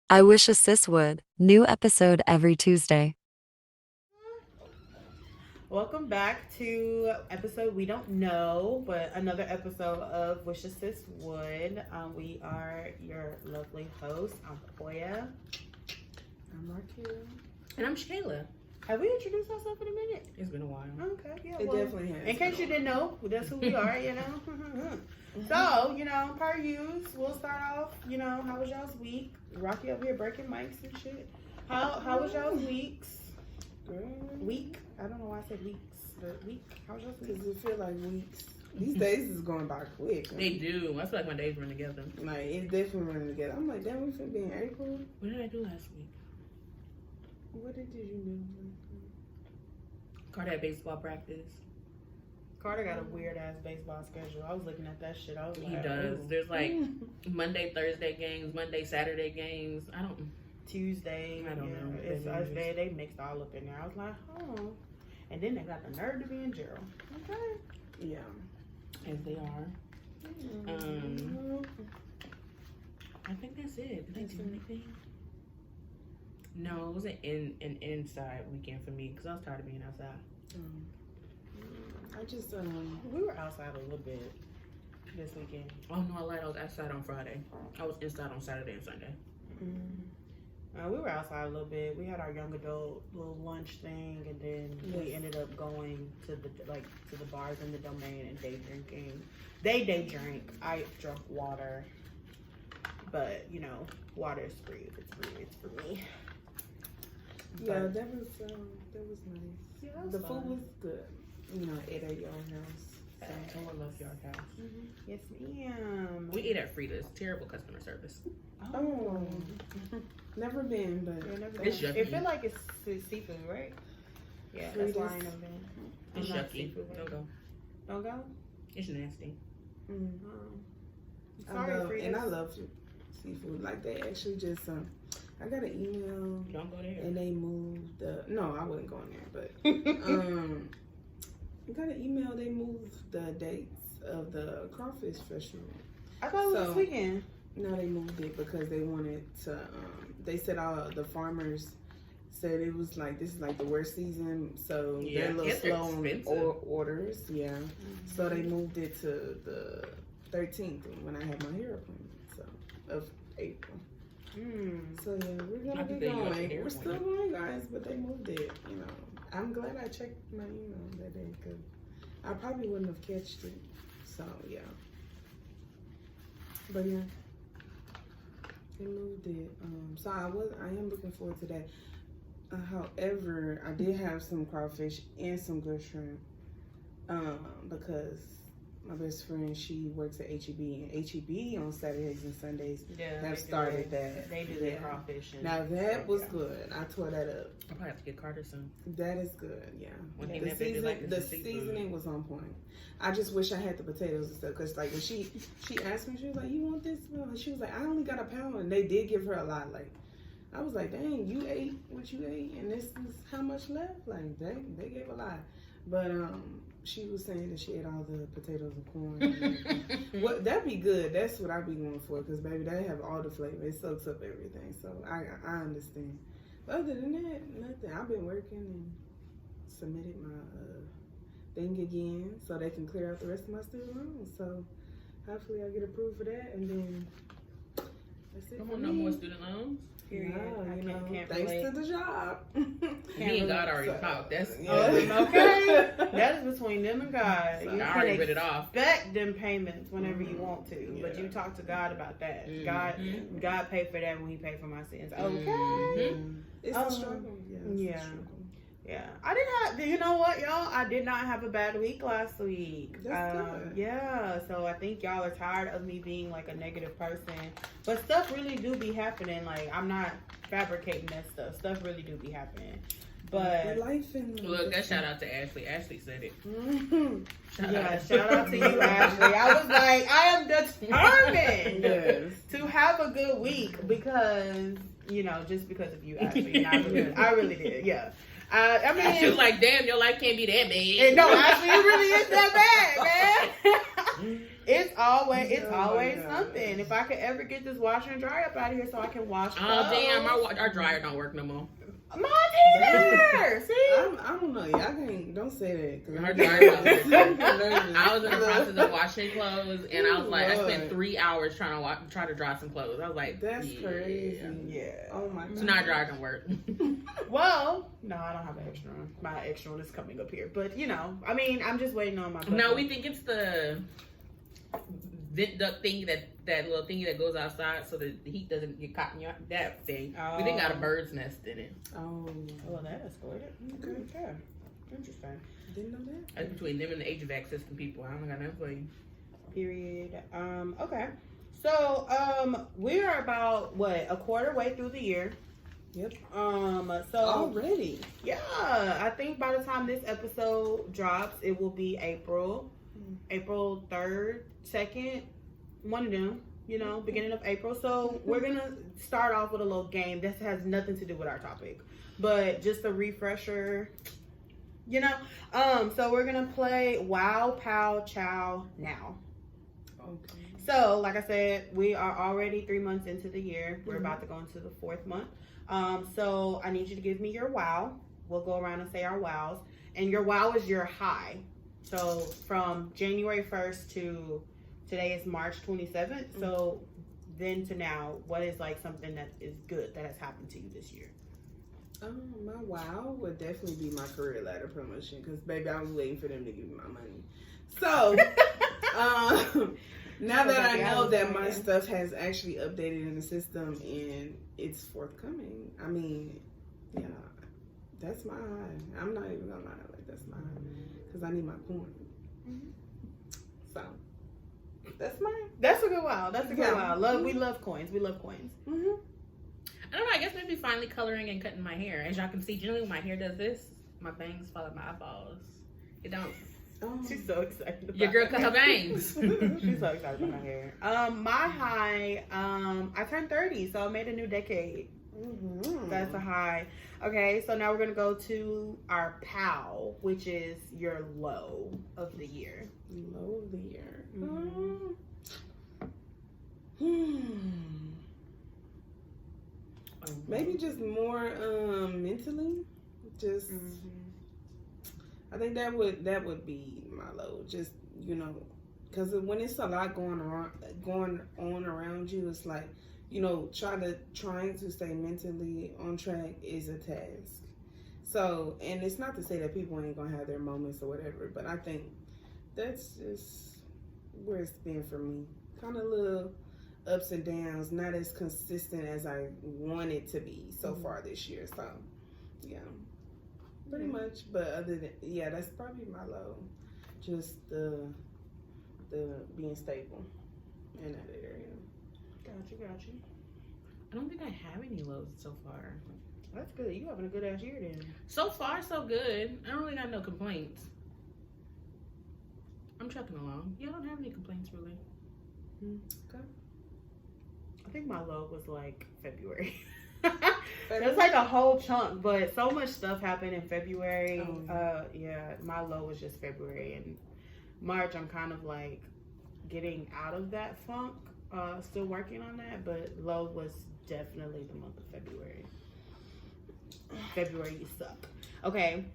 I Wish A Sis Would. New episode every Tuesday. Welcome back to episode we don't know, but another episode of Wish A Sis Would. We are your lovely hosts. I'm Koya. I'm Marquilla. And I'm Shayla. Have we introduced ourselves in a minute? It's been a while. Okay, yeah. It definitely has. In case you didn't know, that's who we are, you know. So, per use, we'll start off, how was y'all's week? Rocky over here breaking mics and shit. How was y'all's weeks? Week? I don't know why I said weeks, but week. How was y'all's week? Because it feel like weeks. These days is going by quick. They do. I feel like my days run together. Like, it's definitely running together. I'm like, damn, we finna be in April. What did I do last week? What did you do? Carter had baseball practice. Carter got a weird ass baseball schedule. I was looking at that shit. I was like, He does. ooh. There's like Monday, Thursday games, Monday, Saturday games. I don't. Tuesday. I don't know. It's they mixed all up in there. I was like, oh. And then they got the nerve to be in jail. Okay. Yeah. As they are. I think that's it. Did I do anything? No, it was an inside weekend for me because I was tired of being outside. I just, We were outside a little bit this weekend. Oh no, I lied. I was outside on Friday. I was inside on Saturday and Sunday. We were outside a little bit. We had our young adult little lunch thing, and then we ended up going to the bars in the domain and day drinking. They day drank. I drank water, but water is free. If it's free, it's for me. yeah, that was nice. Yeah, that was the fun. food was good. Ate at your house. Someone loves your house. Yes, ma'am. We ate at Frida's. Terrible customer service. Oh. Never been, but Yeah, never It's been. yucky. It feel like it's seafood, right? Yeah, that's why I ain't never been. It's I'm not yucky. seafood. Don't go. Don't go. It's nasty. Sorry, Frida's. and I love seafood. Like they actually just I got an email Don't go there. and they moved no, I wouldn't go in there, but I got an email, they moved the dates of the crawfish festival. I thought it was this weekend. No, they moved it because they wanted to they said all the farmers said it was like this is like the worst season, so they're a little kids are slow on expensive. orders. Yeah. So they moved it to the 13th when I had my hair appointment, so of April. So yeah, we're gonna Happy be that you got your going. hair We're still appointment. going, guys, but they moved it. I'm glad I checked my email that day because I probably wouldn't have catched it. So yeah, but yeah, they moved it. So I am looking forward to that. However, I did have some crawfish and some good shrimp because my best friend, she works at HEB, and HEB on Saturdays and Sundays have started that. They do their crawfish. Now that was good. I tore that up. I'll probably have to get Carter some. That is good, yeah. One thing The, that they do like is the the seafood. seasoning was on point. I just wish I had the potatoes and stuff because, like, when she asked me, she was like, "You want this?" And she was like, "I only got a pound," and they did give her a lot. Like, I was like, "Dang, you ate what you ate, and this is how much left?" Like, they gave a lot, but she was saying that she ate all the potatoes and corn. What that'd be good. That's what I'd be going for because baby, they have all the flavor. It soaks up everything. So I understand. But other than that, nothing. I've been working and submitted my thing again so they can clear out the rest of my student loans. So hopefully I get approved for that, and then that's it. Come for on, no me. more student loans. Period. Yeah, I can't thanks relate. to the job. Me and God already talked. That's Okay. That is between them and God. So You I can already read it off. expect them payments whenever you want to, but Yeah. you talk to God about that. Mhm. God paid for that when He paid for my sins. Okay. Mhm. It's a struggle. Yeah. It's Yeah. a struggle. Yeah, I did not. You know what, y'all? I did not have a bad week last week. That's good. Yeah, so I think y'all are tired of me being like a negative person, but stuff really do be happening. Like I'm not fabricating that stuff. Stuff really do be happening. But life and Look, that shout out to Ashley. Ashley said it. shout out to you, Ashley. I was like, I am determined Yes. to have a good week because just because of you, Ashley. And I really did. Yeah. I mean, She was like, "Damn, your life can't be that bad." and no, actually, it really is that bad, man. It's always Oh my God. something. If I could ever get this washer and dryer up out of here so I can wash clothes. Oh damn, our dryer don't work no more. Mine either. See? I don't know. Y'all can't. Don't say that. 'Cause Our I'm dryer nervous. don't work. I was in the process of washing clothes, and I was like, I Lord. spent 3 hours try to dry some clothes. I was like, That's yeah. crazy. Yeah. Oh my God. So now our dryer don't work. Well, no, I don't have an extra one. My extra one is coming up here. But, you know, I mean, I'm just waiting on my button. No, we think it's the vent duct thingy that little thingy that goes outside so that the heat doesn't get caught in your that thing. We think got a bird's nest in it. Oh. Well, that escalated. Okay. Interesting. Didn't know that. That's between them and the HVAC system people. I don't got nothing for you. Period. Okay. So, we are about, what, a quarter way through the year. Yep. So Already. yeah, I think by the time this episode drops, it will be April 3rd, 2nd, one of them, you know, beginning of April. So we're gonna start off with a little game. This has nothing to do with our topic, but just a refresher, you know. So we're gonna play Wow, Pow, Chow now. Okay. So, like I said, we are already 3 months into the year. We're about to go into the 4th month. So I need you to give me your wow. We'll go around and say our wows. And your wow is your high. So from January 1st to today is March 27th. So then to now, what is like something that is good that has happened to you this year? My wow would definitely be my career ladder promotion because, baby, I was waiting for them to give me my money. So, now that I know that my stuff has actually updated in the system and it's forthcoming, I mean, yeah, that's my high. I'm not even gonna lie, like that's my high because I need my coin. So, that's mine. That's a good wow. That's a good Yeah. wow. We love coins. We love coins. I don't know. I guess maybe finally coloring and cutting my hair. As y'all can see, generally when my hair does this, my bangs fall out my eyeballs. It don't. Oh. She's so excited about Your girl that. cut her bangs. She's so excited about her hair. My high, I turned 30, so I made a new decade. That's a high. Okay, so now we're gonna go to our POW, which is your low of the year. Low of the year. Maybe just more mentally. Just I think that would be my low. Just, you know, because when it's a lot going on around you, it's like, you know, trying to stay mentally on track is a task. So, and it's not to say that people ain't gonna have their moments or whatever, but I think that's just where it's been for me. Kind of little ups and downs, not as consistent as I want it to be so far this year. So, yeah, pretty much. But other than, yeah, that's probably my low. Just the being stable in that area. Gotcha. I don't think I have any lows so far. That's good. You having a good ass year then. So far, so good. I don't really got no complaints. I'm trucking along. Yeah, I don't have any complaints really. Okay. I think my low was like February. It was like a whole chunk, but so much stuff happened in February. Yeah, my low was just February. And March, I'm kind of like getting out of that funk. Still working on that, but low was definitely the month of February. February, you suck. Okay.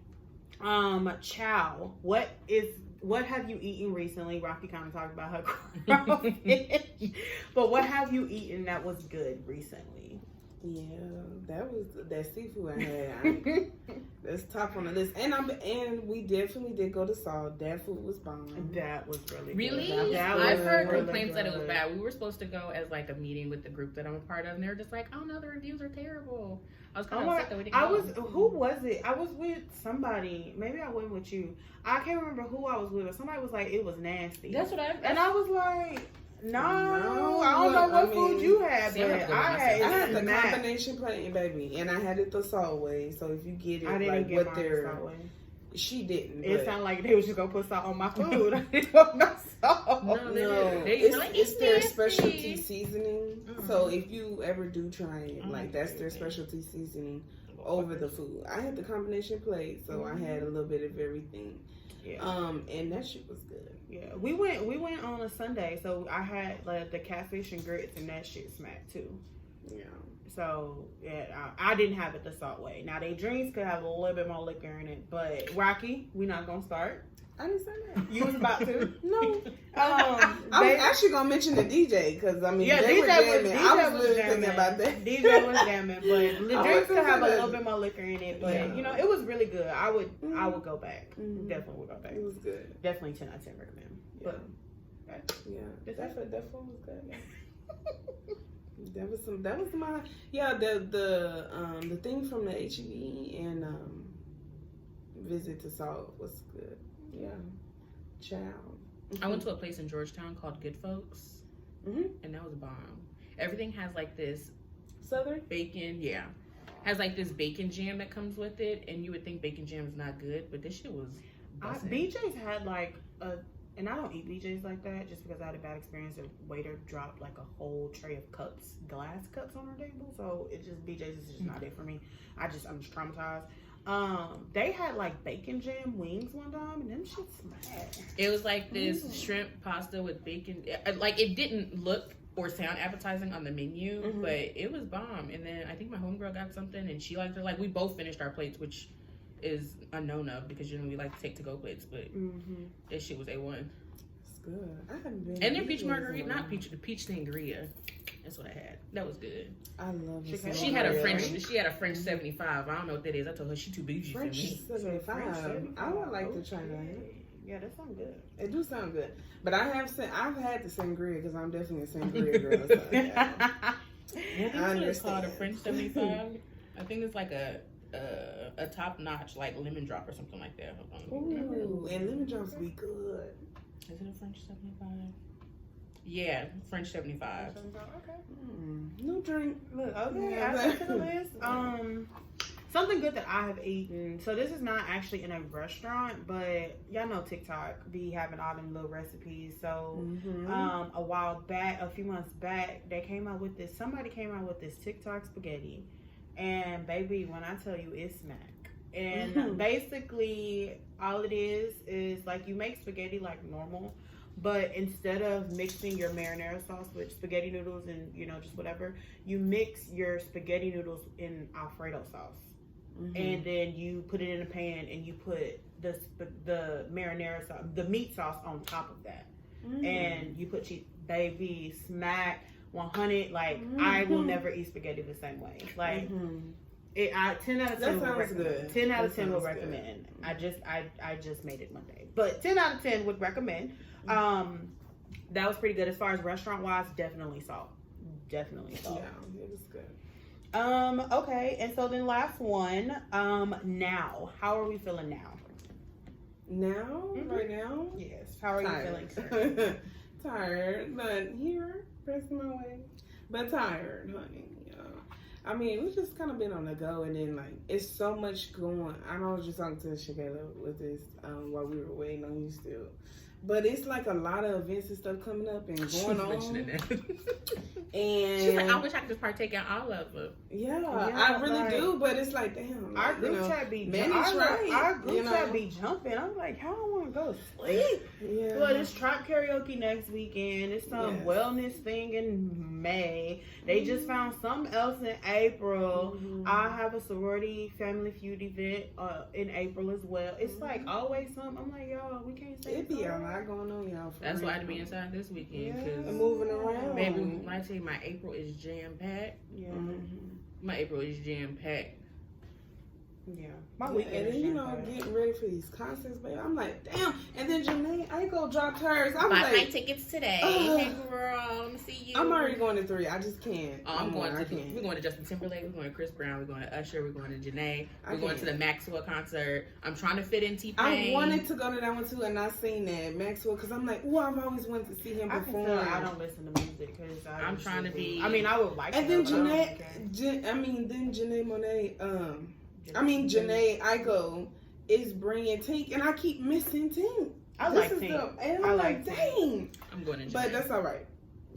Chow. What have you eaten recently? Rocky kind of talked about her crawfish. But what have you eaten that was good recently? Yeah, that seafood I had. That's top on the list. And we definitely did go to Salt. That food was bomb. That was really Really? good. I've heard really complaints that it was good. bad. We were supposed to go as like a meeting with the group that I'm a part of, and they were just like, "Oh no, the reviews are terrible." I was kind of upset that we didn't go. Who was it? I was with somebody. Maybe I went with you. I can't remember who I was with, but somebody was like, it was nasty. That's what And I was like, no, No, I don't know what I food mean, you had, see, I'm but gonna go I with had I had the smack. combination plain, baby, and I had it the salt way. So if you get it, I didn't like get what mine they're, that way. she didn't. It but- sounded like they was just gonna put salt on my food. I didn't want no salt. No, No, They were it's, like, it's their nasty. specialty seasoning. So if you ever do try it, like that's their Okay. specialty seasoning. over the food. I had the combination plate, so I had a little bit of everything. Yeah. And that shit was good. Yeah, we went on a Sunday, so I had like the catfish and grits, and that shit smacked too. Yeah. So yeah, I didn't have it the salt way. Now they drinks could have a little bit more liquor in it, but Rocky, we not gonna start. I didn't say that. You was about to? No. I was actually gonna mention the DJ because I mean, yeah, they DJ were jamming. DJ I was really jamming. thinking about that. DJ was jamming, but the drinks could have a that. little bit more liquor in it. But you know, it was really good. I would go back. Mhm. Definitely would go back. It was good. Definitely 10 out of 10 recommend. Yeah. But Yeah, that food was good. Yeah. That was my the thing from the HEB and visit to Salt was good. Yeah, child. I went to a place in Georgetown called Good Folks, and that was bomb. Everything has like this Southern bacon, has like this bacon jam that comes with it, and you would think bacon jam is not good, but this shit was. BJ's had like a. And I don't eat BJ's like that just because I had a bad experience. A waiter dropped like a whole tray of cups, glass cups on our table. So it just, BJ's is just not it for me. I'm just traumatized. They had like bacon jam wings one time and them shit smashed. It was like this shrimp pasta with bacon. Like it didn't look or sound appetizing on the menu, but it was bomb. And then I think my homegirl got something and she liked it. Like we both finished our plates, which is a no-no because you know we like to take to-go plates, but that shit was A1. It's good. I haven't been. And their peach margarita, not peach, the peach sangria. That's what I had. That was good. I love it. She had a French. She had a French 75. I don't know what that is. I told her she too bougie French for me. 75. I would like to try that. Yeah, that sounds good. It do sound good, but I've had the sangria because I'm definitely a sangria girl. So, yeah. I understand. It's called a French 75. I think it's like a top-notch like lemon drop or something like that. Ooh, and lemon drops be good. Is it a French 75? Yeah, French 75. Okay. No drink. Look, okay, add that to the list. Something good that I have eaten. So this is not actually in a restaurant, but y'all know TikTok be having all them little recipes. So a while back, a few months back, somebody came out with this TikTok spaghetti. And baby, when I tell you it's smack. And basically all it is like you make spaghetti like normal, but instead of mixing your marinara sauce with spaghetti noodles and you know just whatever, you mix your spaghetti noodles in Alfredo sauce. And then you put it in a pan and you put the marinara sauce, the meat sauce on top of that. And you put cheese. Baby, smack 100. Like I will never eat spaghetti the same way. Like 10 out of 10 That would sounds recommend. good. 10 out of That 10 would sounds recommend. I just made it one day, but 10 out of 10 would recommend. That was pretty good as far as restaurant wise. Definitely salt. Yeah, it was good. Okay, and so then last one. Now, how are we feeling now? Now, right now. Yes. How are you feeling, sir? Tired, but here, pressing my way. But tired, honey. I mean, we just kind of been on the go, and then like it's so much going. I know I was just talking to Shakayla with this while we were waiting on you still, but it's like a lot of events and stuff coming up and going on. And she's like, I wish I could just partake in all of them. Yeah, I really do, but it's like, damn, our group chat be our group chat be jumping. I'm like, how I want to go sleep. Yeah, but it's trap karaoke next weekend. It's some wellness thing in May. They just found something else in April. I have a sorority family feud event in April as well. It's like always something. I'm like, y'all, we can't say it be a lot going on, y'all. That's why I'd be inside this weekend because moving around. Baby, when I tell you my April is jam packed. Yeah, my April is jam packed. Yeah, my weekend. And then getting ready for these concerts, baby. I'm like, damn. And then Janae Aiko dropped hers. I'm Bought like, my tickets today. Hey girl, I'm see you. I'm already going to 3. I just can't. We're going to Justin Timberlake. We're going to Chris Brown. We're going to Usher. We're going to Janae. We're going to the Maxwell concert. I'm trying to fit in T-Pain. I wanted to go to that one too, and I seen that Maxwell because I'm like, I've always wanted to see him perform. I don't listen to music because I'm trying to be. I mean, I would like. And then Janae Aiko is bringing Tink, and I keep missing Tink. I like Tink. And I'm like, dang. I'm going to Janae. But that's all right.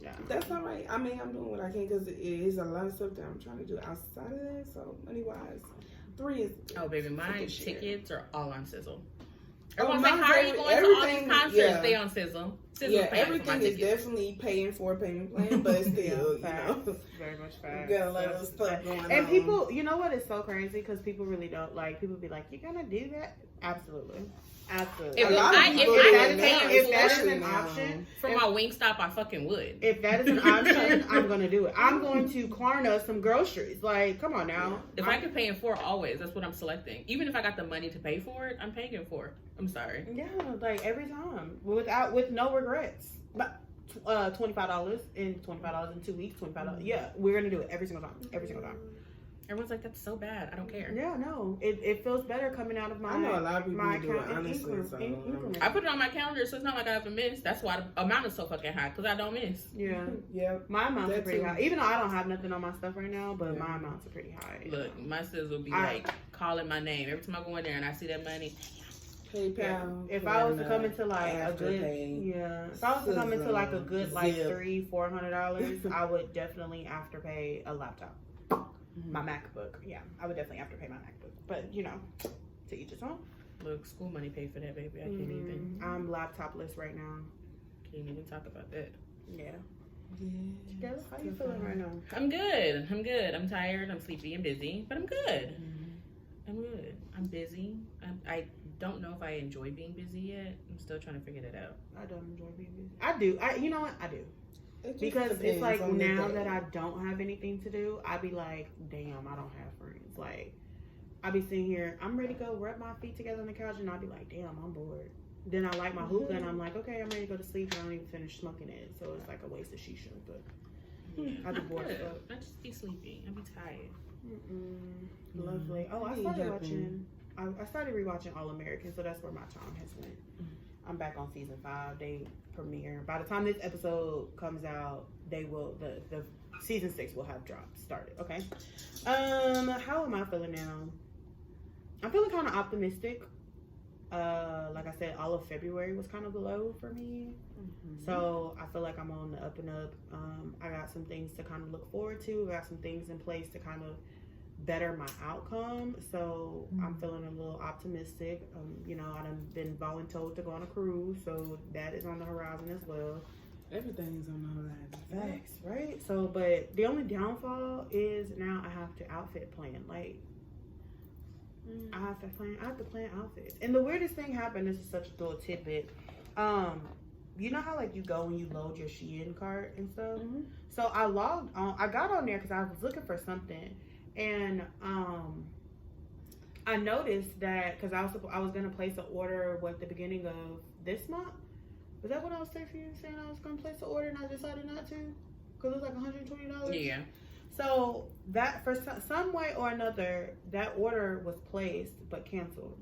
Yeah. That's all right. I mean, I'm doing what I can because it is a lot of stuff that I'm trying to do outside of that. So, money-wise, 3 is. Oh, baby, my Fucking shit. tickets are all on Sizzle. Oh, Everyone's like, mine's how are you going to all these everything- concerts? yeah. They on Sizzle. Sizzle's Yeah, paying for my everything is tickets. definitely paying for a payment plan, but still, you facts. know, Very much you facts. got a lot of That's stuff fact. going on. And people, you know what is so crazy? Because people really don't like. People be like, "You gonna do that?" Absolutely, absolutely. If a lot I- of people if do I it had to now, pay if that is especially an now. option, For my Wingstop, I fucking would. if that is an option, I'm gonna do it. I'm going to Klarna some groceries. Like, come on now. If I could pay in 4, always. That's what I'm selecting. Even if I got the money to pay for it, I'm paying in 4. I'm sorry. Yeah, like every time, with no regrets. But $25 and $25 in 2 weeks, $25. Yeah, we're gonna do it every single time. Every single time. Everyone's like, that's so bad. I don't care. Yeah, no, it feels better coming out of my. I know a lot of people my do it, account in honestly, so, increments. I put it on my calendar, so it's not like I have to miss. That's why the amount is so fucking high, because I don't miss. Yeah, Yeah, my amounts are That pretty too. high. Even though I don't have nothing on my stuff right now, but Yeah. my amounts are pretty high. Look, my sis will be I- like calling my name. Every time I go in there and I see that money, PayPal. If I was to come into like a good, Afterpay. if I was to come into like a Sizzle, good like Zip. $300-400, I would definitely afterpay a laptop, my MacBook. Yeah, I would definitely afterpay my MacBook. But you know, to each his own. look, school money paid for that, baby. I can't even I'm laptopless right now. talk about that. Yeah. Yeah. Stella, how you feeling right now? I'm good. I'm good. I'm tired. I'm sleepy and busy, but I'm good. Mm-hmm. I'm good. I'm busy. I don't know if I enjoy being busy yet. I'm still trying to figure that out. I don't enjoy being busy. I do. You know what? I do. It just Because it's depends like on the now day. that I don't have anything to do, I be like, damn, I don't have friends. Like, I be sitting here, I'm ready to go rub my feet together on the couch, and I be like, damn, I'm bored. Then I light my hookah, and I'm like, okay, I'm ready to go to sleep, and I don't even finish smoking it. So it's like a waste of shisha. But I be I'm bored as good. fuck. I just be sleepy. I be tired. Lovely. Oh, I Need started helping. watching. I started rewatching All American, so that's where my time has went. I'm back on season 5. They premiere. By the time this episode comes out, they will the season 6 will have started. Okay. How am I feeling now? I'm feeling kind of optimistic. Like I said, all of February was kind of low for me. So I feel like I'm on the up and up. I got some things to kind of look forward to. I got some things in place to kind of better my outcome. So I'm feeling a little optimistic. You know, I've been voluntold to go on a cruise, so that is on the horizon as well. Everything's on the horizon. Facts, right? So, but the only downfall is now I have to outfit plan. Like, I have to plan outfits. And the weirdest thing happened, this is such a little tidbit. You know how like you go and you load your Shein cart and stuff? So I got on there because I was looking for something. And I noticed that because I was gonna place an order at the beginning of this month. Was that what I was texting you saying I was gonna place an order and I decided not to? Because it was like $120. Yeah. So that for some way or another, that order was placed but canceled.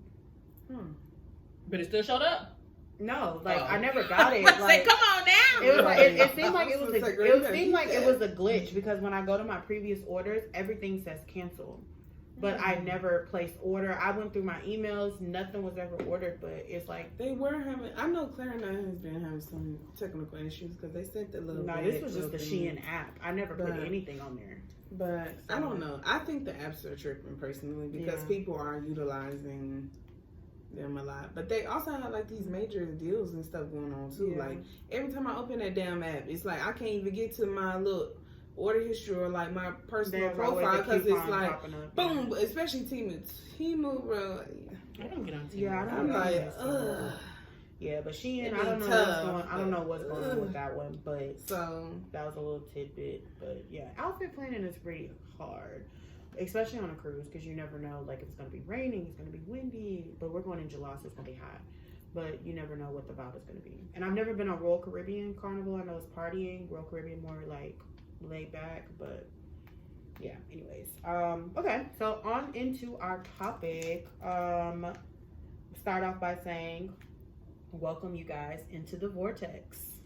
But it still showed up. No, like Oh. I never got it. Say, Like, come on now. it was like it seemed like it was It's like, it seemed like it was a glitch because when I go to my previous orders, everything says canceled. But I never placed order. I went through my emails, nothing was ever ordered, but it's like They were having. I know Claire and I has been having some technical issues because they sent the little. no, this was just the Shein app. I never put But- anything on there. But I don't know. I think the apps are tripping personally because Yeah. people are utilizing them a lot. But they also have like these major deals and stuff going on too. Yeah. Like every time I open that damn app, it's like I can't even get to my little order history or like my personal There's always profile a because it's coupon like popping up. boom. Especially Temu, bro. I don't get on TV. Yeah, I don't I'm know. like, ugh. Yeah, but Shein, It I don't be know tough, I don't know what's going on ugh. with that one, but So that was a little tidbit. But yeah, outfit planning is pretty hard, especially on a cruise because you never know like if it's gonna be raining, it's gonna be windy. But we're going in July, so it's gonna be hot. But you never know what the vibe is gonna be. And I've never been on Royal Caribbean Carnival. I know it's partying. Royal Caribbean more like laid back, but yeah. Anyways, okay. So on into our topic. Start off by saying, welcome you guys into the Vortex.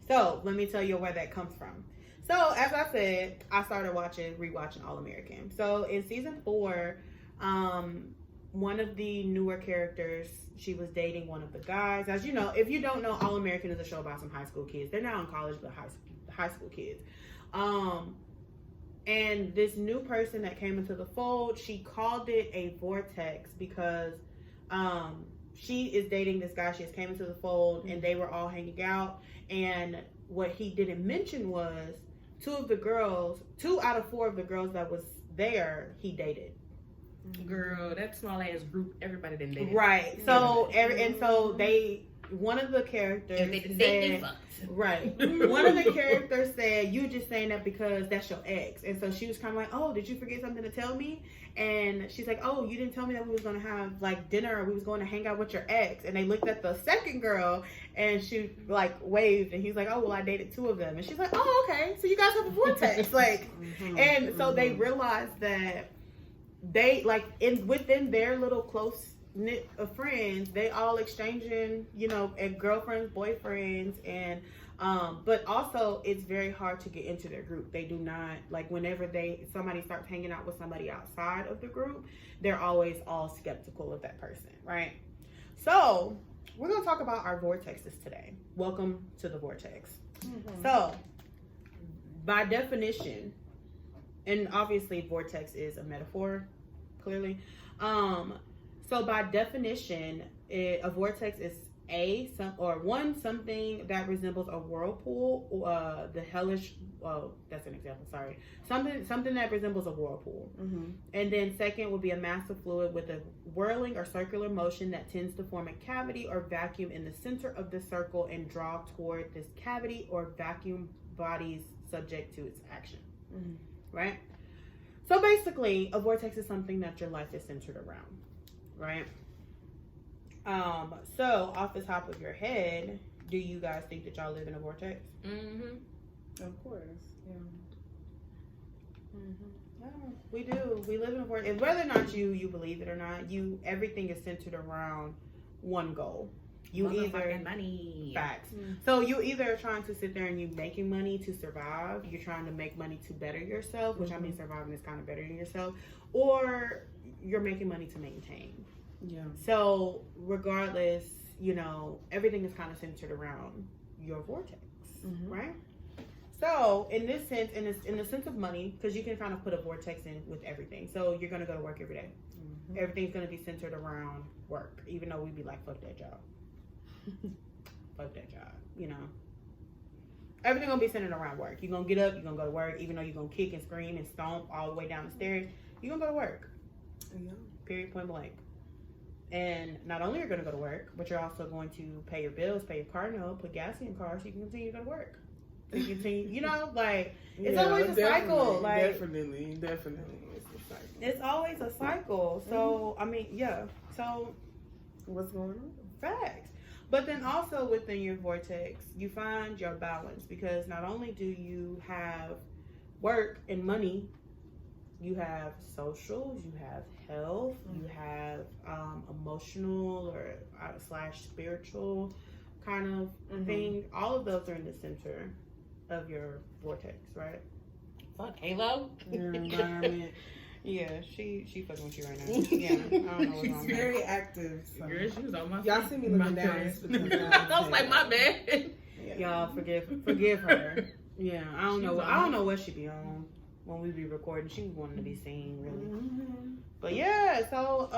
So let me tell you where that comes from. So as I said, I started rewatching All American. So in season 4, one of the newer characters, she was dating one of the guys. As you know, if you don't know, All American is a show about some high school kids. They're now in college, but high school kids. And this new person that came into the fold, she called it a vortex because she is dating this guy. She just came into the fold and they were all hanging out. And what he didn't mention was two out of four of the girls that was there, he dated. Girl, that small ass group, everybody didn't date. Right. So one of the characters If they didn't date, they said, fucked. right. One of the characters said, "You just saying that because that's your ex." And so she was kind of like, "Oh, did you forget something to tell me?" And she's like, "Oh, you didn't tell me that we was going to have like dinner or we was going to hang out with your ex." And they looked at the second girl and she like waved and he's like, "Oh, well, I dated two of them." And she's like, "Oh, okay. So you guys have a vortex." Like, and so they realized that they like within their little close knit of friends, they all exchanging, and girlfriends, boyfriends, and but also it's very hard to get into their group. They do not like whenever somebody starts hanging out with somebody outside of the group, they're always all skeptical of that person, right? So we're gonna talk about our vortexes today. Welcome to the vortex. So by definition, and obviously vortex is a metaphor, clearly. So by definition, a vortex is something that resembles a whirlpool, or the hellish. Well, that's an example. Sorry, something that resembles a whirlpool. And then second would be a mass of fluid with a whirling or circular motion that tends to form a cavity or vacuum in the center of the circle and draw toward this cavity or vacuum bodies subject to its action. Right. So basically, a vortex is something that your life is centered around, right? So off the top of your head, do you guys think that y'all live in a vortex? Of course, yeah. Yeah, we do. We live in a vortex. And whether or not you believe it or not, everything is centered around one goal. You either money. Facts. So you either are trying to sit there and you making money to survive. You're trying to make money to better yourself, which I mean surviving is kind of bettering yourself, or you're making money to maintain. Yeah. So regardless, everything is kind of centered around your vortex, right? So in this sense, in the sense of money, because you can kind of put a vortex in with everything. So you're gonna go to work every day. Everything's gonna be centered around work, even though we'd be like, fuck that job. Fuck that job, Everything gonna be centered around work. You're gonna get up, you're gonna go to work, even though you're gonna kick and scream and stomp all the way down the stairs, you're gonna go to work. Yeah. Period, point blank. And not only are you gonna go to work, but you're also going to pay your bills, pay your car note, put gas in your car so you can continue to go to work. So you continue, it's always a cycle. Like Definitely, it's a cycle. It's always a cycle. So I mean, yeah. So What's going on? facts. But then also within your vortex, you find your balance, because not only do you have work and money, you have socials, you have health, you have emotional or / spiritual kind of thing. All of those are in the center of your vortex, right? Fuck, Halo. Your environment. Yeah, she fucking with you right now. Yeah, I don't know what's She's wrong. very active. So. Girl, she was on my Y'all see me looking down. I was like, my bad. Y'all forgive her. Yeah, I don't know what she be on when we be recording. She was wanting to be seen, really. But yeah, so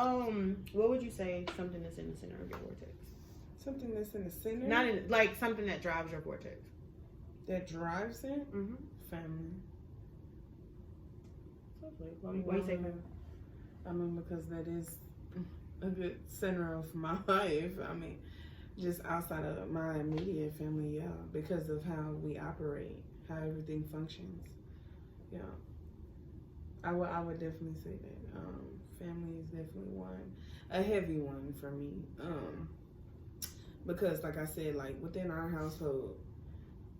what would you say something that's in the center of your vortex? Something that's in the center? Not in, like something that drives your vortex. That drives it? Family. Why you say family? I mean, because that is a good center of my life. I mean, just outside of my immediate family, yeah, because of how we operate, how everything functions. Yeah. I would definitely say that. Family is definitely a heavy one for me. Because like I said, like within our household,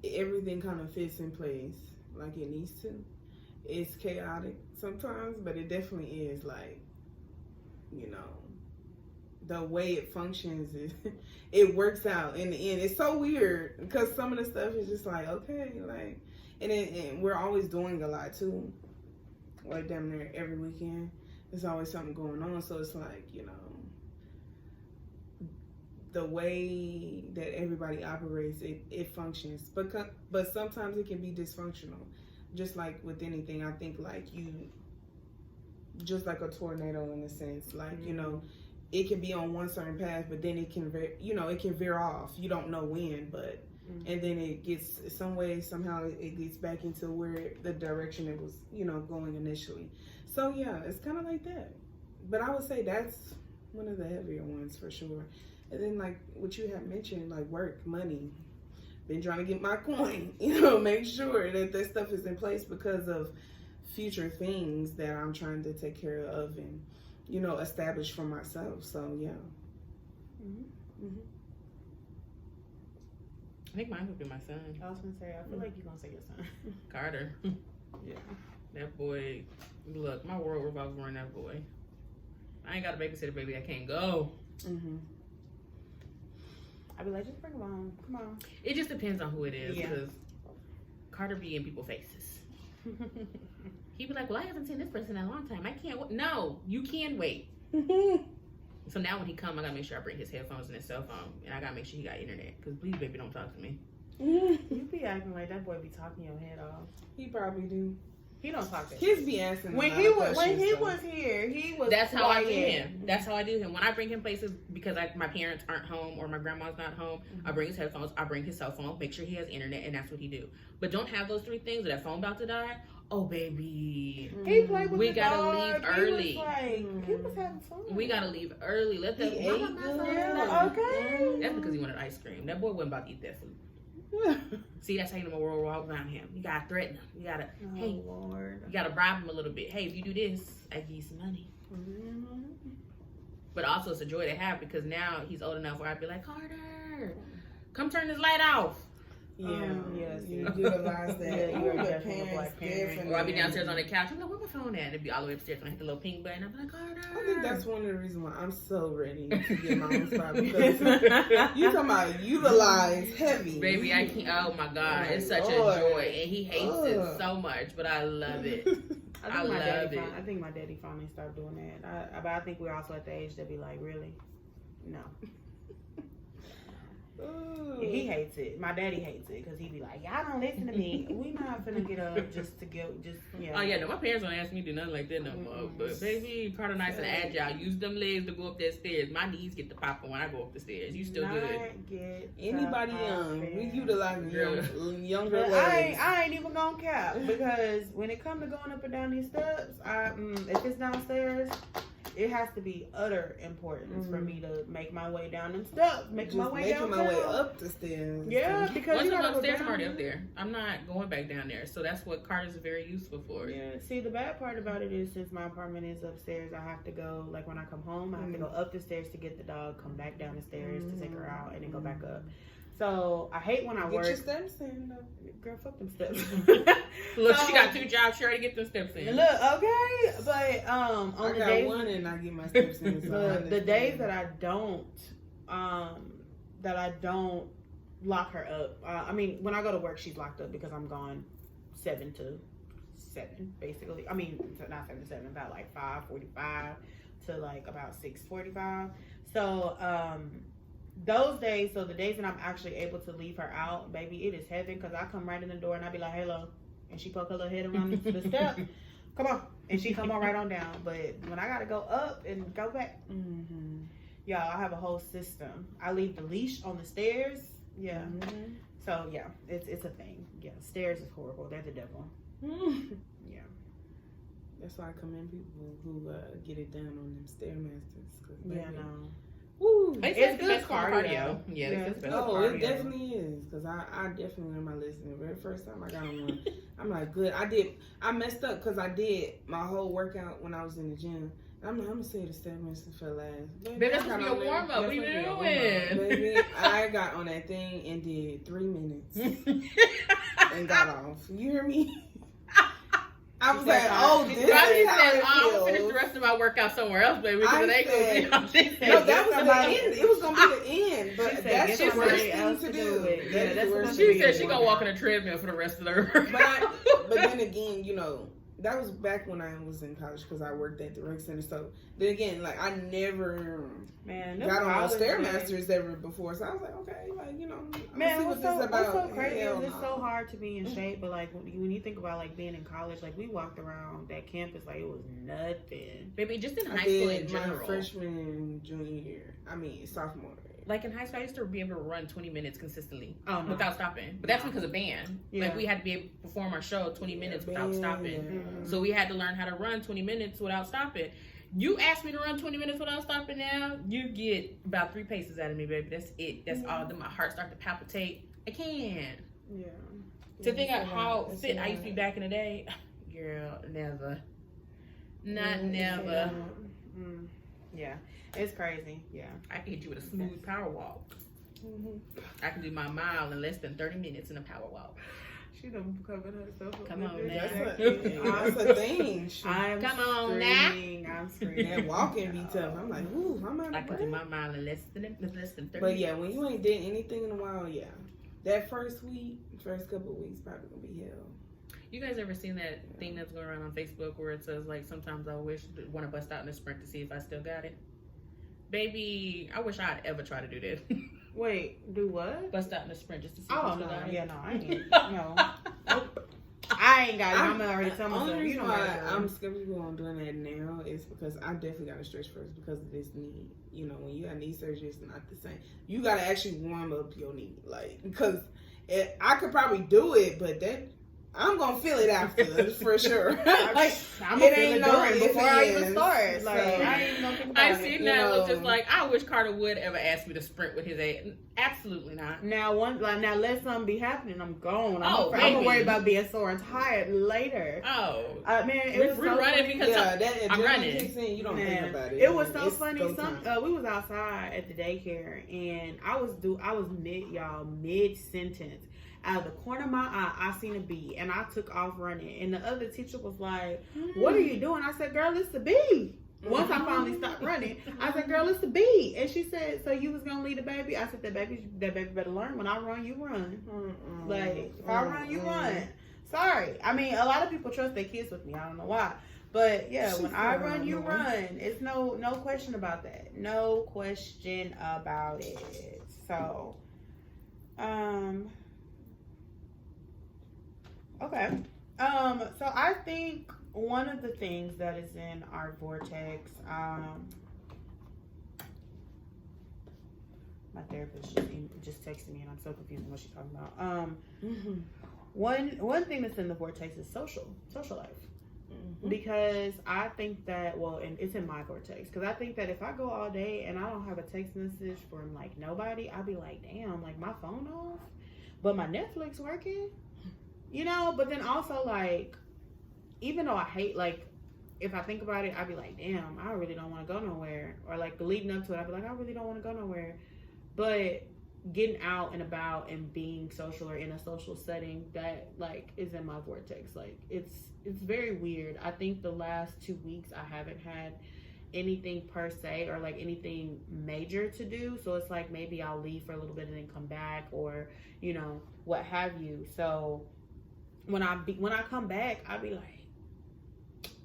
everything kind of fits in place like it needs to. It's chaotic sometimes, but it definitely is like, the way it functions is it works out in the end. It's so weird because some of the stuff is just like, okay, like, and we're always doing a lot too. Like damn near every weekend, there's always something going on. So it's like, the way that everybody operates, it functions. But sometimes it can be dysfunctional. just like with anything, I think like just like a tornado in a sense, like, you know, it can be on one certain path, but then it can, it can veer off. You don't know when, but, and then it gets some way, somehow it gets back into where the direction it was, going initially. So yeah, it's kind of like that. But I would say that's one of the heavier ones for sure. And then like what you have mentioned, like work, money, been trying to get my coin, make sure that that stuff is in place because of future things that I'm trying to take care of and, establish for myself. So yeah. I think mine would be my son. I was gonna say, I feel like you're gonna say your son. Carter. Yeah. That boy, look, my world revolves around that boy. I ain't got a babysitter, baby. I can't go. I'd be like, just bring him on. Come on. It just depends on who it is. Yeah. Because Carter be in people's faces. He be like, well, I haven't seen this person in a long time. I can't wait. No, you can wait. So now when he come, I gotta make sure I bring his headphones and his cell phone. And I gotta make sure he got internet. Because please, baby, don't talk to me. You be acting like that boy be talking your head off. He probably do. He don't talk that. Kids be asking When he was here, he was. That's how I do quiet. him. That's how I do him. When I bring him places, because my parents aren't home or my grandma's not home, I bring his headphones, I bring his cell phone, make sure he has internet, and that's what he do. But don't have those three things, or that phone about to die. Oh, baby. He played with We the gotta dog. leave early. He was like, he was having fun. We gotta leave early. Let that He ate Mama, good. Yeah, okay. That's because he wanted ice cream. That boy wasn't about to eat that food. See, that's how you know my world revolves around him. You gotta threaten him. You gotta, hey, Lord. you gotta bribe him a little bit. Hey, if you do this, I give you some money. But also, it's a joy to have because now he's old enough where I'd be like, Carter, come turn this light off. Yes, you utilize that. Yeah, you're Ooh, the definitely a parents black parent. definitely- Or I'd be downstairs on the couch. I'm like, where my phone at? It'd be all the way upstairs. And I hit the little pink button. I'd be like, Carter. I think that's one of the reasons why I'm so ready to get my own spot because you talking about utilize heavy. Baby, I can't. Oh my God. It's such a Lord. joy. And he hates it so much, but I love it. I love it. I think my daddy finally started doing that. But I think we're also at the age that be like, really? No. Ooh. He hates it. My daddy hates it because he be like, y'all don't listen to me. We not finna get up just to get, yeah. Oh yeah, no, my parents don't ask me to do nothing like that no more. But baby, Carter nice and agile. Use them legs to go up that stairs. My knees get the popping when I go up the stairs. You still good. Get Anybody young, we utilizing younger But legs. I ain't even gonna cap because when it comes to going up and down these steps, if it's downstairs, it has to be utter importance for me to make my way down them steps, making my way up the stairs. Yeah, because Once you I'm gotta go upstairs, I'm down. already up there. I'm not going back down there. So that's what Carter's very useful for. Yeah. See, the bad part about it is since my apartment is upstairs, I have to go, like when I come home, I have to go up the stairs to get the dog, come back down the stairs to take her out, and then go back up. So I hate when I Get work. your steps in though. Girl, fuck them steps. Look, So- she got 2 jobs. She already get them steps in. Look, okay, but on I the got days, one and I get my steps in. So the days that I don't lock her up. I mean, when I go to work, she's locked up because I'm gone 7 to 7, basically. I mean, not 7 to 7, about like 5:45 to like about 6:45. So those days, so the days that I'm actually able to leave her out, baby, it is heaven because I come right in the door and I be like, hello, and she poke her little head around the step. Come on, and she come on right on down. But when I gotta go up and go back, y'all, I have a whole system. I leave the leash on the stairs. Yeah. So yeah, it's a thing. Yeah, stairs is horrible. They're the devil. Yeah. That's why I commend people who get it done on them stairmasters. Yeah, no. Woo! They say It's it's the good best cardio. cardio. Yeah, Yeah, it's the best Oh, cardio. it definitely is. Because I definitely learned my lesson. The very first time I got on one, I'm like, good. I messed up because I did my whole workout when I was in the gym. I'm going to say the stairmaster for last. Baby, that's supposed to be a warm up. What are you doing? Baby, I got on that thing and did 3 minutes and got off. You hear me? I was like, oh, this is Robbie how said, it I'm feels. finish the rest of my workout somewhere else, baby, because it ain't going to be No, that was the end. It was gonna be the end, but She said, that's get the worst somebody thing else to to do. do it. Yeah, That is that's the worst supposed thing to She be to said do. she going to walk on a treadmill for the rest of the workout. But then again, that was back when I was in college because I worked at the rec center. So then again, like I never got on those Stairmasters ever before. So I was like, okay, like man, what's so crazy is it's so hard to be in shape. But like when you think about like being in college, like we walked around that campus like it was nothing. Maybe just in high school in general. My freshman and junior year. I mean sophomore. Like in high school, I used to be able to run 20 minutes consistently without stopping. But that's because of band. Yeah. Like we had to be able to perform our show 20 minutes without stopping. So we had to learn how to run 20 minutes without stopping. You ask me to run 20 minutes without stopping now, you get about 3 paces out of me, baby. That's it. That's all. Then my heart starts to palpitate. I can't. Yeah. To think of how fit I used to be back in the day, girl, never. Never. Yeah. It's crazy. Yeah. I can hit you with a smooth power walk. I can do my mile in less than 30 minutes in a power walk. She done covered herself up. Come on now. That's a thing. Come on now. I'm screaming. That walking be tough. I'm like, ooh, I'm out of I can do breath. my mile in less than 30 But yeah, when you ain't did anything in a while, yeah. That first couple of weeks probably gonna be hell. You guys ever seen that thing that's going around on Facebook where it says like sometimes I wish want to bust out in a sprint to see if I still got it? Baby, I wish I'd ever try to do that. Wait, do what? Bust out in a sprint just to see Oh, if I still got it. yeah, no, I ain't. No. Nope. I ain't got it. I'm already telling myself. Only You reason know why I'm skeptical on doing that now is because I definitely got to stretch first because of this knee. You know, when you got knee surgery, it's not the same. You got to actually warm up your knee. Like, because I could probably do it, but I'm gonna feel it after for sure. Like, I'm gonna feel it during before I even start. Like, So, I ain't gonna think about I it. seen that was just like, I wish Carter would ever ask me to sprint with his ass. Absolutely not. Now, let something be happening. I'm gone. Oh, I'm gonna worry about being sore and tired later. Oh, Man, it was we're so running funny. because that I'm running. kicks in, you don't Man, think about it. it was so It's funny. go time. We was outside at the daycare, and I was mid sentence. Out of the corner of my eye, I seen a bee, and I took off running. And the other teacher was like, "What are you doing?" I said, "Girl, it's a bee." Once I finally stopped running, I said, "Girl, it's a bee." And she said, "So you was gonna lead the baby?" I said, "That baby better learn. When I run, you run. Like if I run, you run." Sorry. I mean, a lot of people trust their kids with me. I don't know why. But yeah, when I run, you run. It's no question about that. No question about it. So, okay. So I think one of the things that is in our vortex, my therapist just texted me and I'm so confused on what she's talking about. One thing that's in the vortex is social life. Because I think that, and it's in my vortex, because I think that if I go all day and I don't have a text message from like nobody, I'll be like, damn, like my phone off, but my Netflix working, but then also like, even though I hate, like, if I think about it, I'd be like, damn, I really don't want to go nowhere. Or like leading up to it, I'd be like, I really don't want to go nowhere. But getting out and about and being social or in a social setting, that like is in my vortex. Like it's very weird. I think the last 2 weeks I haven't had anything per se or like anything major to do. So it's like maybe I'll leave for a little bit and then come back or, what have you. So when I come back, I'll be like,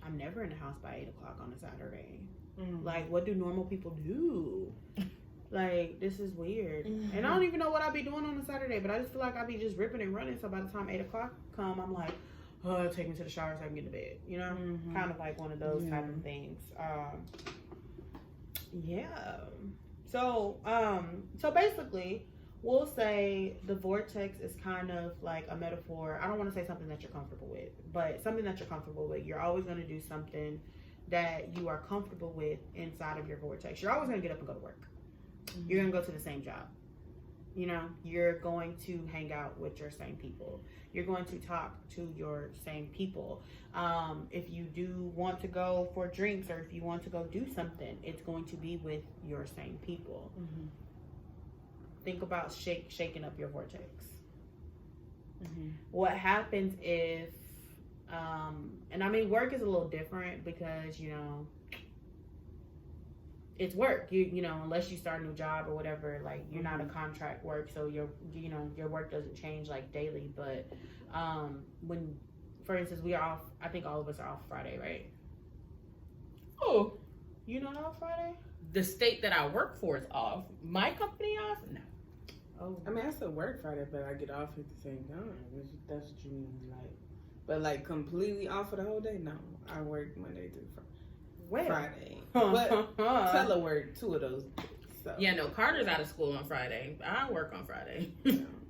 I'm never in the house by 8 o'clock on a Saturday. Like, what do normal people do? Like, this is weird. And I don't even know what I'll be doing on a Saturday, but I just feel like I'll be just ripping and running. So by the time 8 o'clock come, I'm like, oh, take me to the shower so I can get to bed. Kind of like one of those type of things. Yeah. So basically, we'll say the vortex is kind of like a metaphor. I don't want to say something that you're comfortable with, but something that you're comfortable with. You're always going to do something that you are comfortable with inside of your vortex. You're always going to get up and go to work. You're going to go to the same job. You're going to hang out with your same people. You're going to talk to your same people. If you do want to go for drinks or if you want to go do something, it's going to be with your same people. Think about shaking up your vortex. What happens if, and I mean, work is a little different because, it's work. Unless you start a new job or whatever, like you're not a contract work, so your work doesn't change like daily. But when for instance, we are off. I think all of us are off Friday, right? Oh, You not off Friday? the state that I work for is off. My company off? No. Oh, I mean, I still work Friday, but I get off at the same time. That's what you mean, like. But like completely off for the whole day? No, I work Monday through Friday. But telework 2 of those. So. Yeah, no, Carter's out of school on Friday. I work on Friday.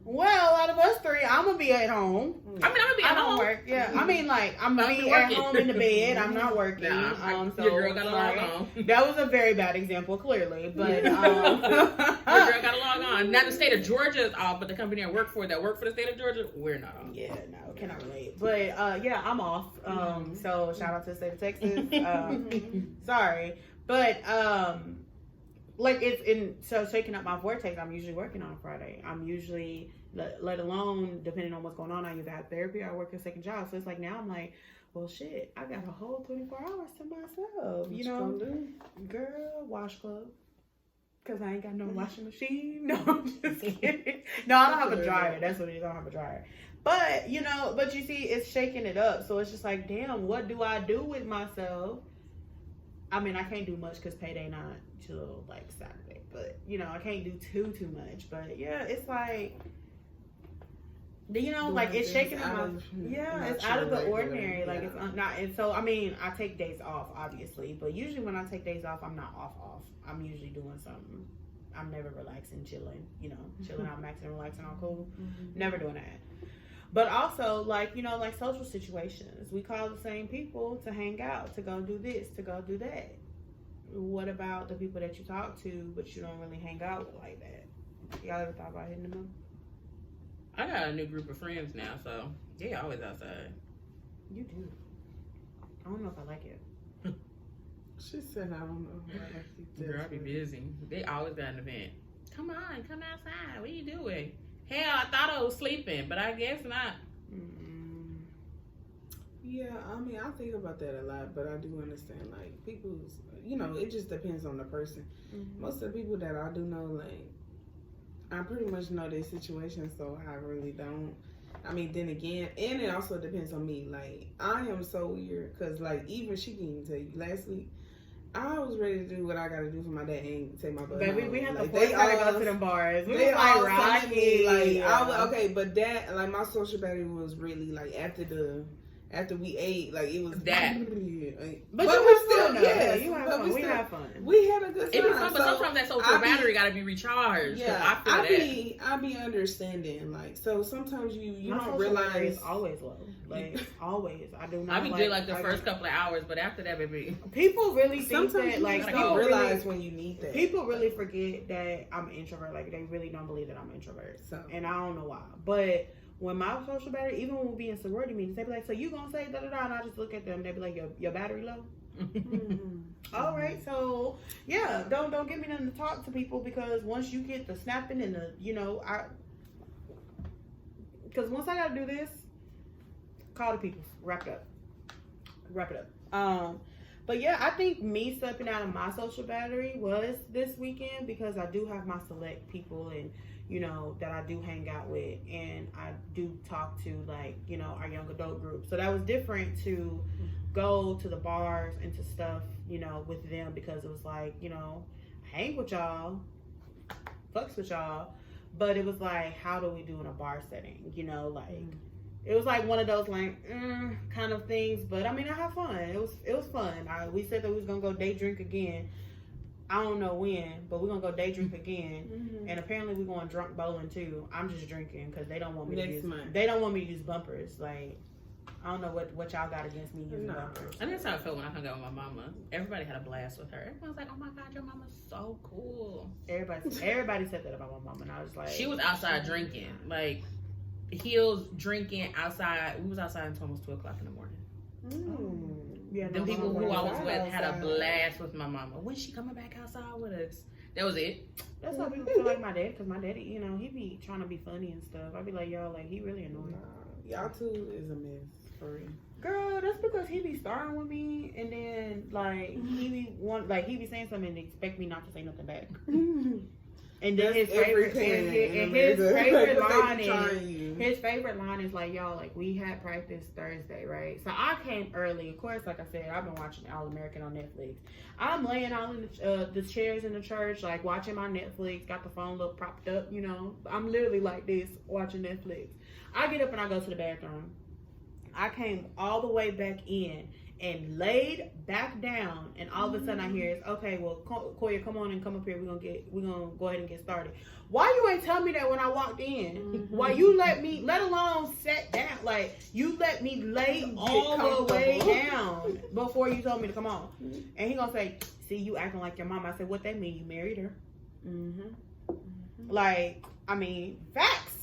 well, out of us 3, I'm gonna be at home. I mean, I'm gonna be at I don't home. work. Yeah, I mean, like I'm gonna I'm be at working. home in the bed. I'm not working. Nah, So your girl got to log sorry. on. That was a very bad example, clearly, but Your girl got to log on. Now the state of Georgia is off, but the company I work for that work for the state of Georgia, we're not on. yeah, no, cannot relate. But yeah, I'm off. So shout out to the state of Texas. Sorry, but like it's in so shaking up my vortex. I'm usually working on a Friday. I'm usually let alone depending on what's going on. I either have therapy or I work a second job. So it's like now I'm like, well, shit, I got a whole 24 hours to myself. What You know, gonna do? girl, wash club. Cause I ain't got no washing machine. No, I'm just kidding. No, I don't have a dryer. That's what it is. I don't have a dryer. But you know, but you see, it's shaking it up. So it's just like, damn, what do I do with myself? I mean, I can't do much because payday not till like Saturday. But you know, I can't do too much. But yeah, it's like, you know, like it's shaking up my. Yeah, it's out of the ordinary. Like it's not. And so I mean, I take days off, obviously. But usually when I take days off, I'm not off. I'm usually doing something. I'm never relaxing, chilling. You know, chilling out, maxing, relaxing, all cool. Never doing that. But also, like, you know, like social situations. We call the same people to hang out, to go do this, to go do that. What about the people that you talk to, but you don't really hang out with like that? Y'all ever thought about hitting them up? I got a new group of friends now, so they always outside. You do. I don't know if I like it. She said, I don't know. Girl, I be busy. They always got an event. Come on, come outside. What are you doing? Hell, I thought I was sleeping, but I guess not. Yeah, I mean, I think about that a lot, but I do understand, like, people's, you know, it just depends on the person. Most of the people that I do know, like, I pretty much know their situation, so I really don't. I mean, then again, and it also depends on me. Like, I am so weird, because, like, even she can even tell you, last week, I was ready to do what I gotta do for my dad and take my butt Baby, home. we have like, to force her to go to them bars. We was like, telling me, like, Rocky. okay, but that, like, my social battery was really, like, after we ate, like, it was that. But we you have still, fun, though. yes, Yeah, you have but fun. We have fun. We had a good time. It be fun, but so sometimes that social battery gotta be recharged. Yeah, I feel I be understanding, like, so sometimes you My don't social battery realize. is always low. Like, always. I do not I be good like the first couple of hours, but after that, baby. People really think Sometimes that, you like, just people don't realize really, when you need that. people really forget that I'm an introvert. Like, they really don't believe that I'm an introvert. So. And I don't know why. But when my social battery, even when we be in sorority meetings, they be like, so you gonna say da-da-da? And I just look at them, they be like, your battery low? All right, so yeah, don't get me nothing to talk to people, because once you get the snapping and the, you know, because once I gotta do this, call the people, wrap it up. But yeah, I think me stepping out of my social battery was this weekend, because I do have my select people and, you know, that I do hang out with, and I do talk to, like, you know, our young adult group. So that was different to go to the bars and to stuff, you know, with them, because it was like, you know, hang with y'all, fucks with y'all, but it was like, how do we do in a bar setting, you know, like, it was like one of those like kind of things. But I mean, I had fun. It was fun. We said that we was gonna go day drink again. I don't know when, but we're gonna go day drink again. And apparently we're going drunk bowling too. I'm just drinking because they don't want me to use. They don't want me to use bumpers. Like, I don't know what y'all got against me using bumpers. And that's how I felt when I hung out with my mama. Everybody had a blast with her. Everyone was like, "Oh my God, your mama's so cool." Everybody said that about my mama, and I was like, she was outside drinking, like heels drinking outside. We was outside until almost 2:00 in the morning. Yeah, the people who I was with had a blast with my mama. When's she coming back outside with us? That was it. That's why people feel like my dad, because my daddy, you know, he be trying to be funny and stuff. I be like, y'all, like, he really annoying. Y'all too is a mess for real. Girl, that's because he be starting with me, and then like he be saying something and expect me not to say nothing back. And then his That's every favorite, parent in and his America. favorite Like, line they is, trying you. his favorite line is like, y'all, like, we had practice Thursday, right? So I came early. Of course, like I said, I've been watching All American on Netflix. I'm laying out in the chairs in the church, like, watching my Netflix, got the phone look propped up, you know. I'm literally like this, watching Netflix. I get up and I go to the bathroom. I came all the way back in and laid back down, and all of a sudden I hear is, okay, well, Koya, come on and come up here. We're gonna go ahead and get started. Why you ain't tell me that when I walked in? Mm-hmm. Why you let me, let alone sit down, like you let me lay all the way down before you told me to come on? And he gonna say, see, you acting like your mom. I said, what that mean? You married her? Like, I mean, facts.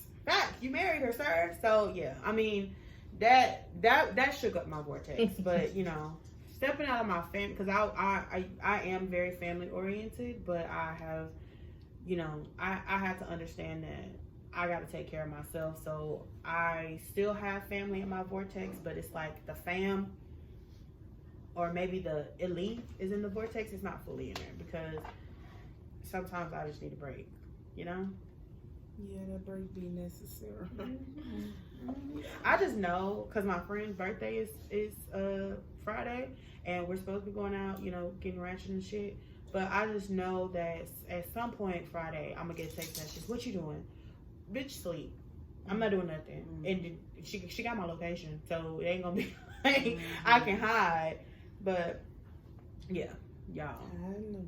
You married her, sir. So yeah, I mean, that shook up my vortex. But you know, stepping out of my family, because I am very family oriented, but I have, you know, I had to understand that I got to take care of myself. So I still have family in my vortex, but it's like the fam, or maybe the elite is in the vortex. It's not fully in there because sometimes I just need a break, you know. Yeah, that break be necessary. I just know because my friend's birthday is Friday, and we're supposed to be going out, you know, getting ratchet and shit. But I just know that at some point Friday, I'm gonna get text messages. What you doing? Bitch, sleep. I'm not doing nothing. And she got my location, so it ain't gonna be like I can hide. But yeah, y'all. I know.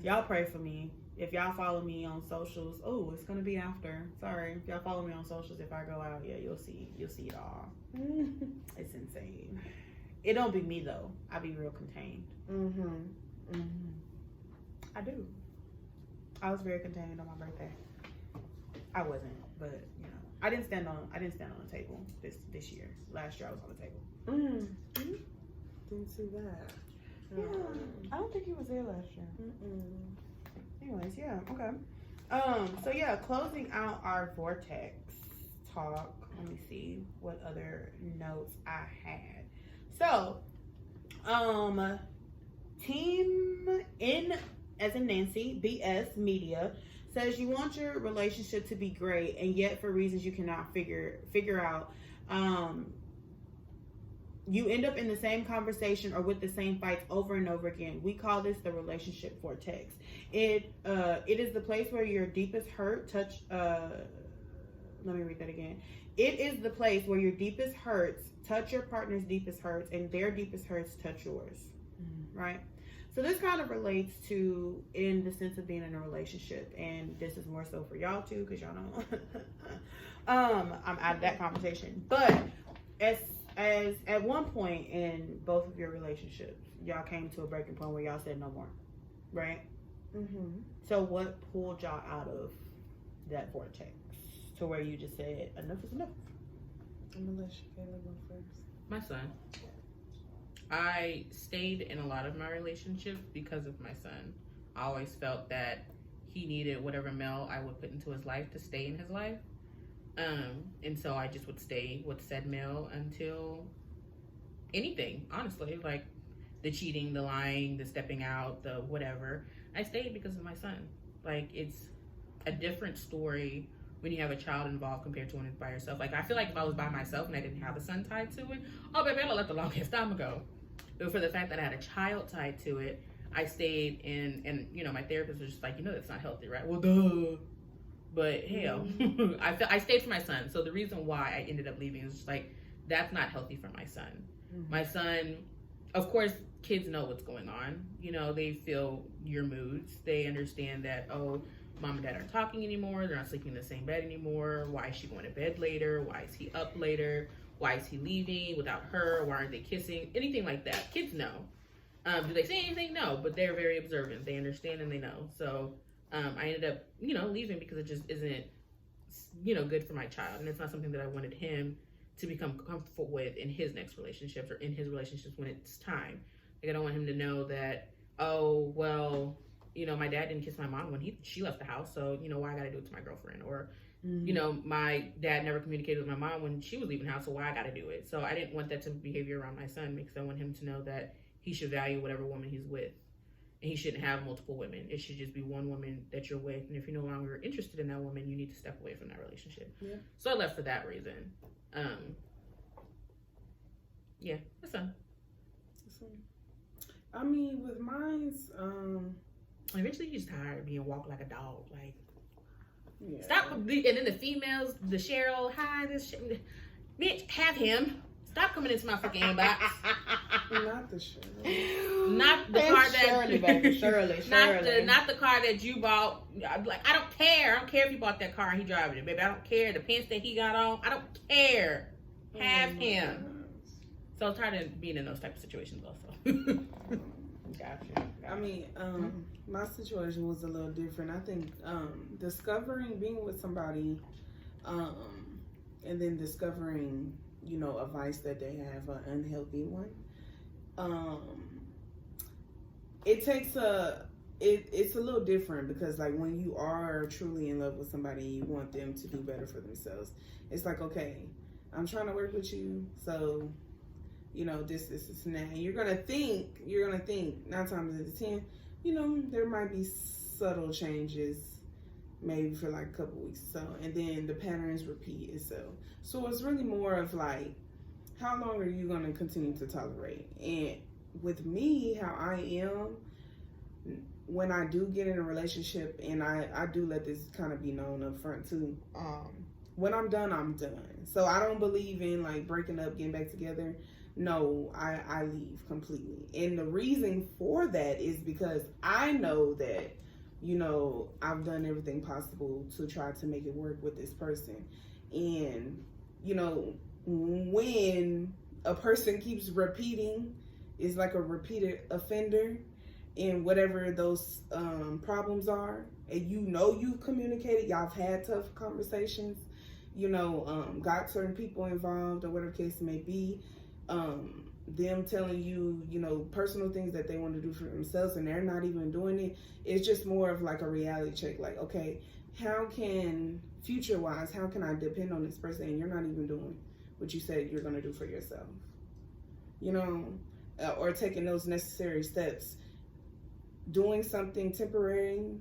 Y'all pray for me. If y'all follow me on socials, oh, it's gonna be after. Sorry, if y'all follow me on socials, if I go out, yeah, you'll see it all. It's insane. It don't be me though. I be real contained. I do. I was very contained on my birthday. I wasn't, but you know, I didn't stand on the table this year. Last year I was on the table. Didn't see that. Yeah, I don't think he was there last year. Anyways, yeah, okay. So yeah, closing out our vortex talk. Let me see what other notes I had. So, Team N as in Nancy, BS Media says you want your relationship to be great, and yet for reasons you cannot figure out, you end up in the same conversation or with the same fights over and over again. We call this the relationship vortex. It is the place where your deepest hurt touch. Let me read that again. It is the place where your deepest hurts touch your partner's deepest hurts, and their deepest hurts touch yours. Right? So this kind of relates to in the sense of being in a relationship, and this is more so for y'all too, because y'all know I'm out of that conversation. But as at one point in both of your relationships, y'all came to a breaking point where y'all said no more, right? So what pulled y'all out of that vortex to where you just said enough is enough? I'm gonna let Shakayla go first. My son. I stayed in a lot of my relationships because of my son. I always felt that he needed whatever male I would put into his life to stay in his life. And so I just would stay with said male until anything, honestly, like the cheating, the lying, the stepping out, the whatever. I stayed because of my son. Like, it's a different story when you have a child involved compared to when it's by yourself. Like, I feel like if I was by myself and I didn't have a son tied to it, oh baby, I'd have let the longest time go. But for the fact that I had a child tied to it, I stayed in, and you know, my therapist was just like, you know, that's not healthy, right? Well, duh. But hell, I stayed for my son. So the reason why I ended up leaving is just like, that's not healthy for my son. My son, of course, kids know what's going on. You know, they feel your moods. They understand that, oh, mom and dad aren't talking anymore. They're not sleeping in the same bed anymore. Why is she going to bed later? Why is he up later? Why is he leaving without her? Why aren't they kissing? Anything like that. Kids know. Do they say anything? No, but they're very observant. They understand and they know. So I ended up, you know, leaving because it just isn't, you know, good for my child. And it's not something that I wanted him to become comfortable with in his next relationships or in his relationships when it's time. Like, I don't want him to know that, oh, well, you know, my dad didn't kiss my mom when she left the house, so, you know, why I gotta do it to my girlfriend? Or, you know, my dad never communicated with my mom when she was leaving the house, so why I gotta do it? So I didn't want that type of behavior around my son, because I want him to know that he should value whatever woman he's with. And he shouldn't have multiple women. It should just be one woman that you're with. And if you're no longer interested in that woman, you need to step away from that relationship. Yeah. So I left for that reason. Yeah, that's fun. I mean, with mine's, Eventually, you just tired of being walked like a dog. Like, yeah. stop. And then the females, the Cheryl, hi, this shit. Bitch, have him. Stop coming into my fucking inbox. Not the show. Not the car that Shirley, baby. Shirley. not the car that you bought. Like, I don't care. I don't care if you bought that car and he driving it, baby. I don't care the pants that he got on. I don't care. Have him. So I'm tired of being in those type of situations also. Gotcha. I mean, my situation was a little different. I think discovering being with somebody, and then discovering, you know, a vice that they have, an unhealthy one. It takes it's a little different because, like, when you are truly in love with somebody, you want them to do better for themselves. It's like, okay, I'm trying to work with you, so, you know, this, and that. And you're gonna think 9 times out of 10, you know, there might be subtle changes, maybe for like a couple weeks or so, and then the patterns repeat itself. So it's really more of like, how long are you gonna continue to tolerate? And with me, how I am, when I do get in a relationship, and I do let this kind of be known up front too, when I'm done, I'm done. So I don't believe in like breaking up, getting back together. No, I leave completely. And the reason for that is because I know that, you know, I've done everything possible to try to make it work with this person. And, you know, when a person keeps repeating, is like a repeated offender in whatever those problems are, and you know you've communicated, y'all have had tough conversations, you know, got certain people involved or whatever the case may be, them telling you, you know, personal things that they want to do for themselves and they're not even doing it. It's just more of like a reality check. Like, okay, how can, future wise, how can I depend on this person and you're not even doing what you said you're going to do for yourself? You know, or taking those necessary steps, doing something temporary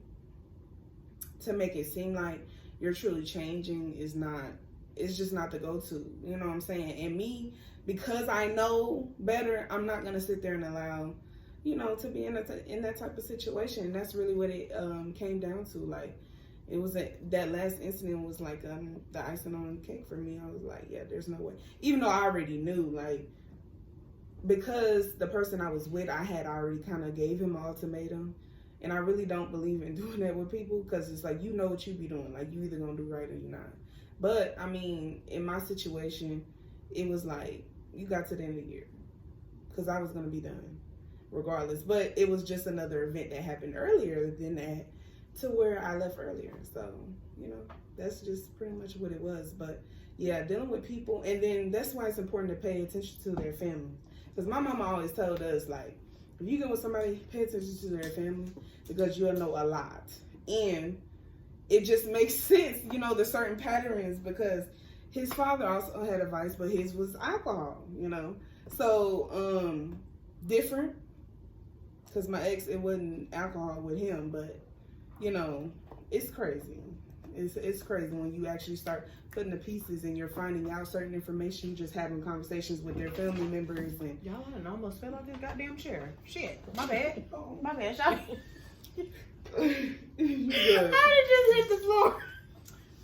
to make it seem like you're truly changing is not, it's just not the go-to. You know what I'm saying? And me, because I know better, I'm not going to sit there and allow, you know, to be in that type of situation. That's really what it came down to. Like, it was that last incident was like the icing on the cake for me. I was like, yeah, there's no way. Even though I already knew, like, because the person I was with, I had already kind of gave him an ultimatum. And I really don't believe in doing that with people, because it's like, you know what you be doing. Like, you either going to do right or you're not. But, I mean, in my situation, it was like, you got to the end of the year, because I was going to be done regardless. But it was just another event that happened earlier than that to where I left earlier. So, you know, that's just pretty much what it was. But, yeah, dealing with people. And then that's why it's important to pay attention to their family. Because my mama always told us, like, if you go with somebody, pay attention to their family, because you'll know a lot. And it just makes sense, you know, the certain patterns, because his father also had a vice, but his was alcohol, you know. So, different, because my ex, it wasn't alcohol with him, but, you know, it's crazy. It's crazy when you actually start putting the pieces and you're finding out certain information, just having conversations with their family members. And y'all, I almost fell off this goddamn chair. Shit, my bad. My bad, Shawty. Good. I just hit the floor.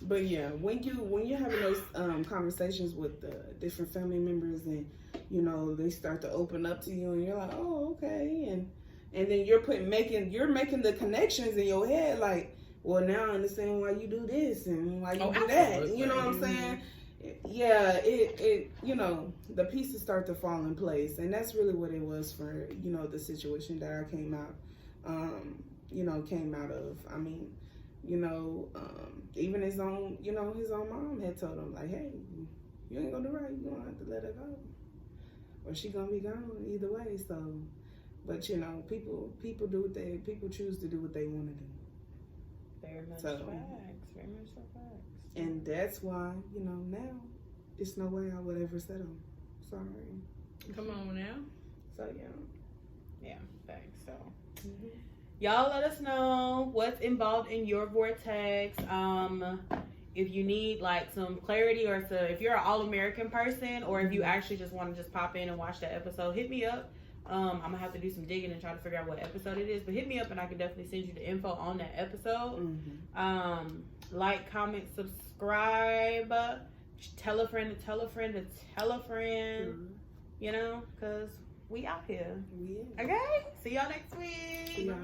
But yeah, when you're having those conversations with the different family members, and you know they start to open up to you, and you're like, oh, okay, and then you're making the connections in your head, like, well, now I understand why you do this and why you do that. You know what I'm saying? Yeah, it you know, the pieces start to fall in place, and that's really what it was for, you know, the situation that I came out of. I mean, you know, even his own mom had told him, like, hey, you ain't gonna do right, you're gonna have to let her go, or she gonna be gone either way. So, but you know, people choose to do what they want to do. Very much So, facts. Very much so facts. And that's why, you know, now there's no way I would ever settle. Sorry. Come on now. So yeah. Yeah, thanks. So Y'all let us know what's involved in your vortex. If you need like some clarity, or so if you're an all-American person, or if you actually just want to just pop in and watch that episode, hit me up. I'm gonna have to do some digging and try to figure out what episode it is, but hit me up and I can definitely send you the info on that episode. Like, comment, subscribe, tell a friend to tell a friend to tell a friend, you know, because we out here. Okay? See y'all next week. See y'all.